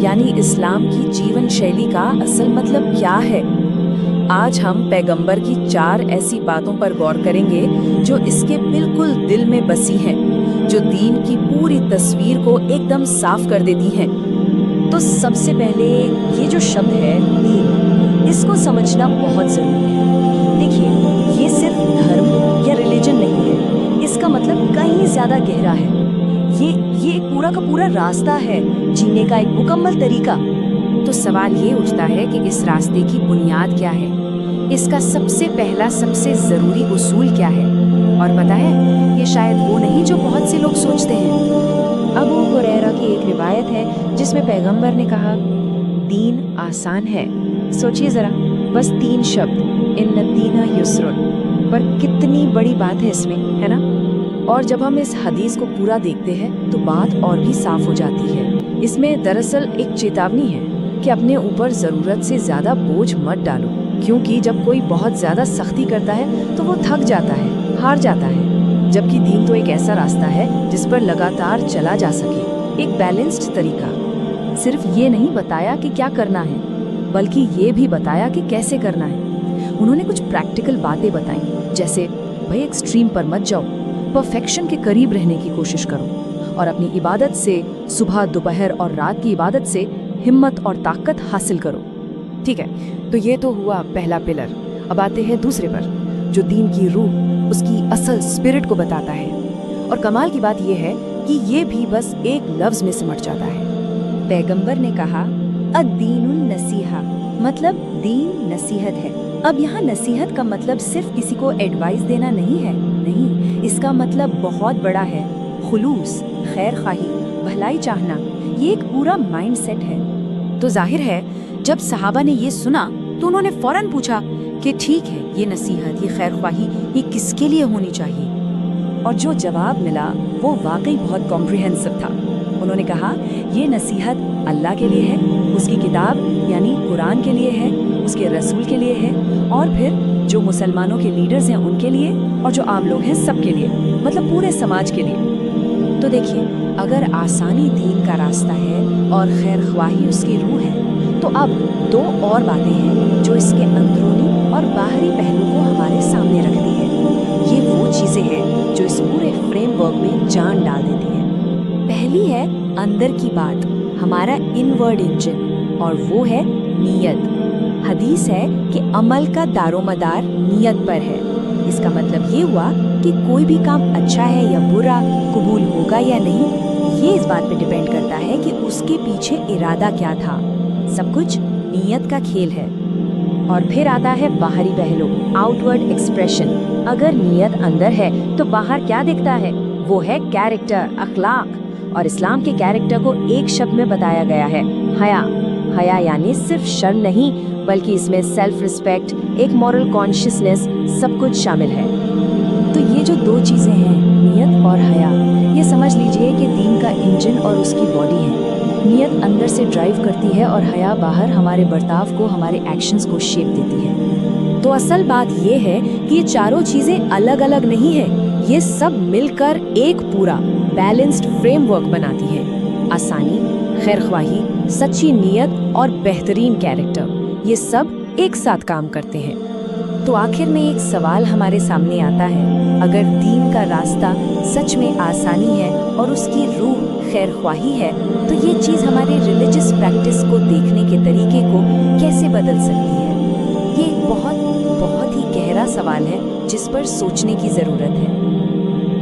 यानी इस्लाम की जीवन शैली का असल मतलब क्या है। आज हम पैगंबर की 4 ऐसी बातों पर गौर करेंगे जो इसके बिल्कुल दिल में बसी हैं, जो दीन की पूरी तस्वीर को एकदम साफ कर देती हैं। तो सबसे पहले ये जो शब्द है दीन, इसको समझना बहुत ज़रूरी है। देखिए, ये सिर्फ धर्म या रिलीजन नहीं है, इसका मतलब कहीं ज़्यादा गहरा है। ये एक पूरा का पूरा रास्ता है, जीने का एक मुकम्मल तरीका। तो सवाल ये उठता है कि इस रास्ते की बुनियाद क्या है, इसका सबसे पहला सबसे ज़रूरी उसूल क्या है। और पता है, ये शायद वो नहीं जो बहुत से लोग सोचते हैं। अबू हुरैरा की एक रिवायत है जिसमें पैगंबर ने कहा, दीन आसान है। सोचिए ज़रा, बस 3 शब्द, इन्न दीना युस्रुन, पर कितनी बड़ी बात है इसमें, है ना? और जब हम इस हदीस को पूरा देखते हैं तो बात और भी साफ हो जाती है। इसमें दरअसल एक चेतावनी है कि अपने ऊपर ज़रूरत से ज़्यादा बोझ मत डालो, क्योंकि जब कोई बहुत ज़्यादा सख्ती करता है तो वो थक जाता है, हार जाता है। जबकि दीन तो एक ऐसा रास्ता है जिस पर लगातार चला जा सके, एक बैलेंस्ड तरीका। सिर्फ ये नहीं बताया कि क्या करना है, बल्कि ये भी बताया कि कैसे करना है। उन्होंने कुछ प्रैक्टिकल बातें बताई, जैसे भाई एक्सट्रीम पर मत जाओ, परफेक्शन के करीब रहने की कोशिश करो, और अपनी इबादत से, सुबह दोपहर और रात की इबादत से हिम्मत और ताकत हासिल करो। ठीक है, तो ये तो हुआ पहला पिलर। अब आते हैं दूसरे पर, जो दीन की रूह, उसकी असल स्पिरिट को बताता है। और कमाल की बात यह है कि ये भी बस एक लफ्ज में सिमट जाता है। पैगंबर ने कहा, अद्दीनुन नसीहा, मतलब दीन नसीहत है। अब यहाँ नसीहत का मतलब सिर्फ किसी को एडवाइस देना नहीं है, नहीं, इसका मतलब बहुत बड़ा है। खुलूस, खैर खाही, भलाई चाहना, ये एक पूरा माइंड सेट है। तो जाहिर है, जब सहाबा ने ये सुना तो उन्होंने फौरन पूछा कि ठीक है, ये नसीहत, ये खैर ख्वाही, ये किसके लिए होनी चाहिए। और जो जवाब मिला वो वाकई बहुत कॉम्प्रिहेंसिव था। उन्होंने कहा, ये नसीहत अल्लाह के लिए है, उसकी किताब यानी कुरान के लिए है, उसके रसूल के लिए है, और फिर जो मुसलमानों के लीडर्स हैं उनके लिए, और जो आम लोग हैं सबके लिए, मतलब पूरे समाज के लिए। तो देखिए, अगर आसानी दीन का रास्ता है और खैर ख्वाही उसकी रूह है, तो अब 2 और बातें हैं जो इसके अंदरूनी और बाहरी पहलू को हमारे सामने रखती है। ये वो चीज़ें हैं जो इस पूरे फ्रेमवर्क में जान डाल देती हैं। पहली है अंदर की बात, हमारा इनवर्ड इंजन, और वो है नीयत। हदीस है कि अमल का दारोमदार नीयत पर है। इसका मतलब ये हुआ कि कोई भी काम अच्छा है या बुरा, कबूल होगा या नहीं, ये इस बात पे डिपेंड करता है कि उसके पीछे इरादा क्या था। सब कुछ नीयत का खेल है। और फिर आता है बाहरी पहलू, आउटवर्ड एक्सप्रेशन। अगर नीयत अंदर है तो बाहर क्या दिखता है? वो है कैरेक्टर, अखलाक। और इस्लाम के कैरेक्टर को एक शब्द में बताया गया है, हया। हया यानी सिर्फ शर्म नहीं, बल्कि इसमें सेल्फ रिस्पेक्ट, एक मॉरल कॉन्शियसनेस, सब कुछ शामिल है। तो ये जो 2 चीज़ें हैं, नियत और हया, ये समझ लीजिए कि दीन का इंजन और उसकी बॉडी है। नियत अंदर से ड्राइव करती है और हया बाहर हमारे बर्ताव को, हमारे एक्शंस को शेप देती है। तो असल बात ये है कि ये चारों चीज़ें अलग अलग नहीं है, ये सब मिलकर एक पूरा बैलेंस्ड फ्रेमवर्क बनाती है। आसानी, खैरख्वाही, सच्ची नीयत और बेहतरीन कैरेक्टर, ये सब एक साथ काम करते हैं। तो आखिर में एक सवाल हमारे सामने आता है, अगर दीन का रास्ता सच में आसानी है और उसकी रूह खैरख्वाही है, तो ये चीज़ हमारे रिलीजियस प्रैक्टिस को देखने के तरीके को कैसे बदल सकती है? ये एक बहुत बहुत ही गहरा सवाल है जिस पर सोचने की ज़रूरत है।